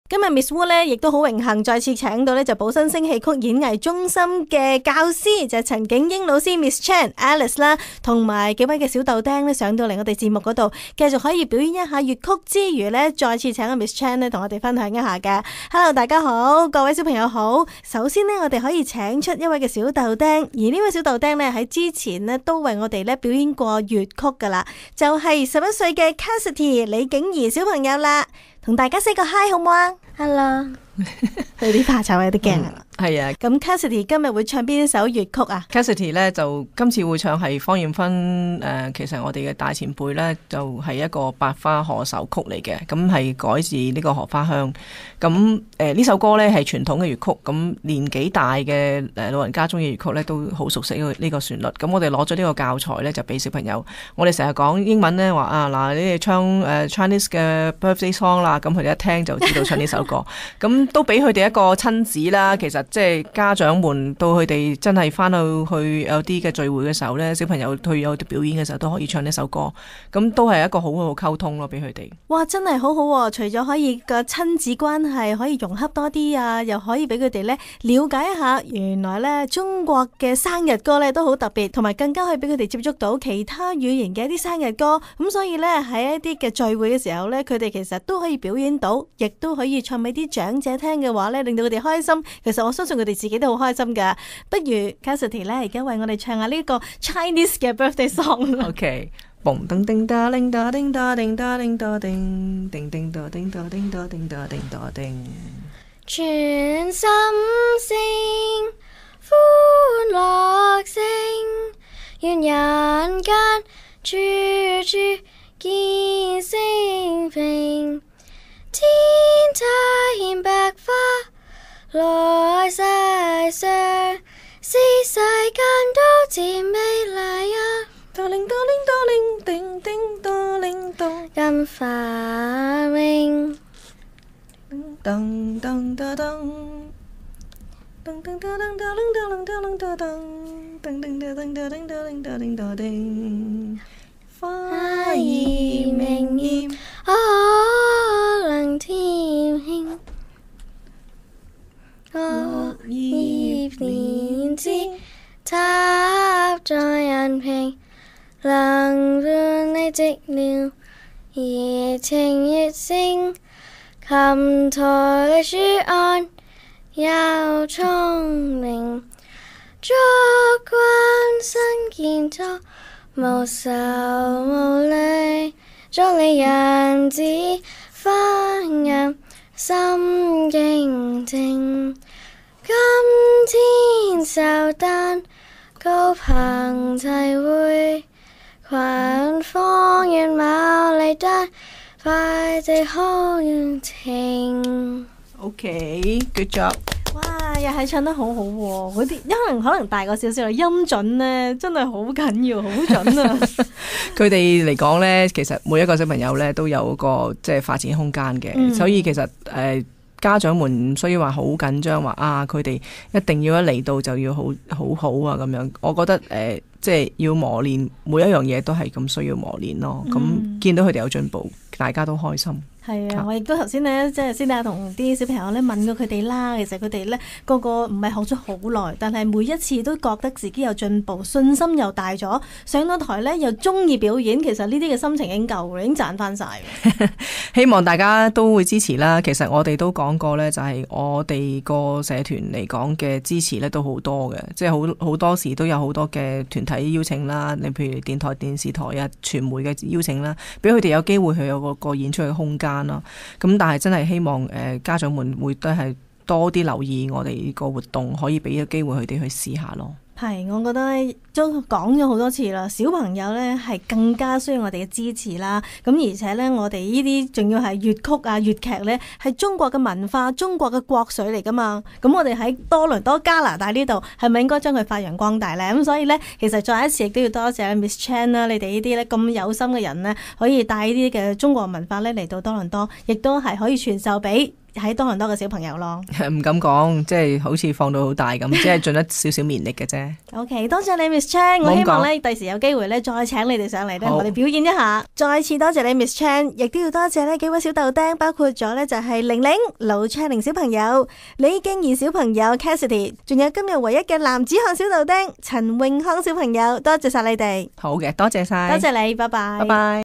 今日 Miss Wu 咧，亦都好榮幸再次請到咧就寶新聲戲曲演藝中心嘅教師，就係陳景英老師 Miss Chan Alice 啦，同埋幾位嘅小豆丁咧上到嚟我哋節目嗰度，繼續可以表演一下粵曲之餘咧，再次請阿 Miss Chan 咧同我哋分享一下嘅。Hello， 大家好，各位小朋友好。首先呢，我哋可以請出一位嘅小豆丁，而呢位小豆丁咧喺之前呢都為我哋咧表演過粵曲噶啦，就係11歲嘅 Cassidy 李景怡小朋友啦。同大家 say 個 hi 好唔好啊 ？Hello， 有啲怕醜，有啲驚啊。係啊，咁 Cassidy 今日會唱邊一首粵曲啊 ？Cassidy 咧就今次會唱係方艷芬其實我哋嘅大前輩咧就係一個百花賀壽曲嚟嘅，咁係改自呢個荷花香。咁呢首歌咧係傳統嘅粵曲，咁年紀大嘅老人家中意粵曲咧都好熟悉呢個旋律。咁我哋攞咗呢個教材咧就俾小朋友。我哋成日講英文咧話啊嗱，你哋唱Chinese 嘅 birthday song 啦，咁佢哋一聽就知道唱呢首歌。咁都俾佢哋一個親子啦，其實。即係家長們到佢哋真係翻去有啲嘅聚會嘅時候呢，小朋友去有啲表演嘅時候都可以唱呢首歌，咁都係一個好好嘅溝通咯，俾佢哋。哇，真係好好喎！除咗可以個親子關係可以融洽多啲啊，又可以俾佢哋呢了解一下，原來呢中國嘅生日歌呢都好特別，同埋更加可以俾佢哋接觸到其他語言嘅一啲生日歌。咁所以呢，喺一啲嘅聚會嘅時候呢，佢哋其實都可以表演到，亦都可以唱俾啲長者聽嘅話呢，令到佢哋開心。其實我相信佢哋自己都好開心噶，不如 Cassidy 咧而家為我哋唱下呢個 Chinese 嘅 birthday song。OK， 嘣叮叮哒叮哒叮哒叮哒叮哒叮叮叮哒叮哒叮哒叮哒叮哒叮。全心聲，歡樂聲，願人間處處見升平，天際百花。來世上，是世間都漸美麗啊！哆鈴哆鈴哆鈴叮叮哆鈴哆，咁繁榮。噔噔噔噔，噔噔噔噔噔噔噔噔噔噔，噔噔噔噔噔噔噔噔噔噔。花兒明豔，可能添興。落葉連枝，插在人屏，能伴你寂寥，怡情悦聲。琴台書案又聰明，祝君新建築無愁無慮，祝你人子花顏心境靜。今天壽誕高朋齊會，群芳園貌麗誕，快地好緣情。OK，good job。哇，又係唱得好好喎！嗰啲可能大個少少，音準咧真係好緊要，好準啊！佢哋嚟講咧，其實每一個小朋友咧都有個即係發展空間嘅，所以其實家長們唔需要話好緊張，話啊佢哋一定要一嚟到就要好啊咁樣。我覺得即係要磨練，每一樣嘢都係咁需要磨練咯。咁見到佢哋有進步，大家都開心。係啊，我亦都頭先咧，即係先大家同啲小朋友咧問過佢哋啦。其實佢哋咧個個唔係學咗好耐，但係每一次都覺得自己有進步，信心又大咗。上到台咧又中意表演，其實呢啲嘅心情已經夠，已經賺翻晒。希望大家都會支持啦。其實我哋都講過咧，就係我哋個社團嚟講嘅支持咧都好多嘅，即係好多時都有好多嘅團體邀請啦。你譬如電台、電視台啊、傳媒嘅邀請啦，俾佢哋有機會去有個演出嘅空間。咁但係真係希望家長們會都係多啲留意我哋呢個活動，可以俾個機會佢哋去試下咯。係，我覺得咧都講咗好多次啦，小朋友咧係更加需要我哋嘅支持啦。咁而且咧，我哋呢啲仲要係粵曲啊、粵劇咧，係中國嘅文化、中國嘅國粹嚟噶嘛。咁我哋喺多倫多加拿大呢度，係咪應該將佢發揚光大咧？咁所以咧，其實再一次亦都要多謝 Miss Chan 啦，你哋呢啲咧咁有心嘅人咧，可以帶呢啲嘅中國文化咧嚟到多倫多，亦都係可以傳授俾喺多倫多嘅小朋友咯。唔敢講，即係好似放到好大咁，即係盡一少少綿力嘅啫。OK， 多謝你 Miss Chan， 我希望咧第時有機會咧再請你哋上嚟咧，我哋表演一下。再次多謝你 Miss Chan， 亦都要多謝呢幾位小豆丁，包括咗咧就係玲玲、盧卓玲小朋友、李敬怡小朋友 Cassidy， 仲有今日唯一嘅男子漢小豆丁陳永康小朋友，多謝晒你哋。好嘅，多謝晒，多謝你，拜拜，拜拜。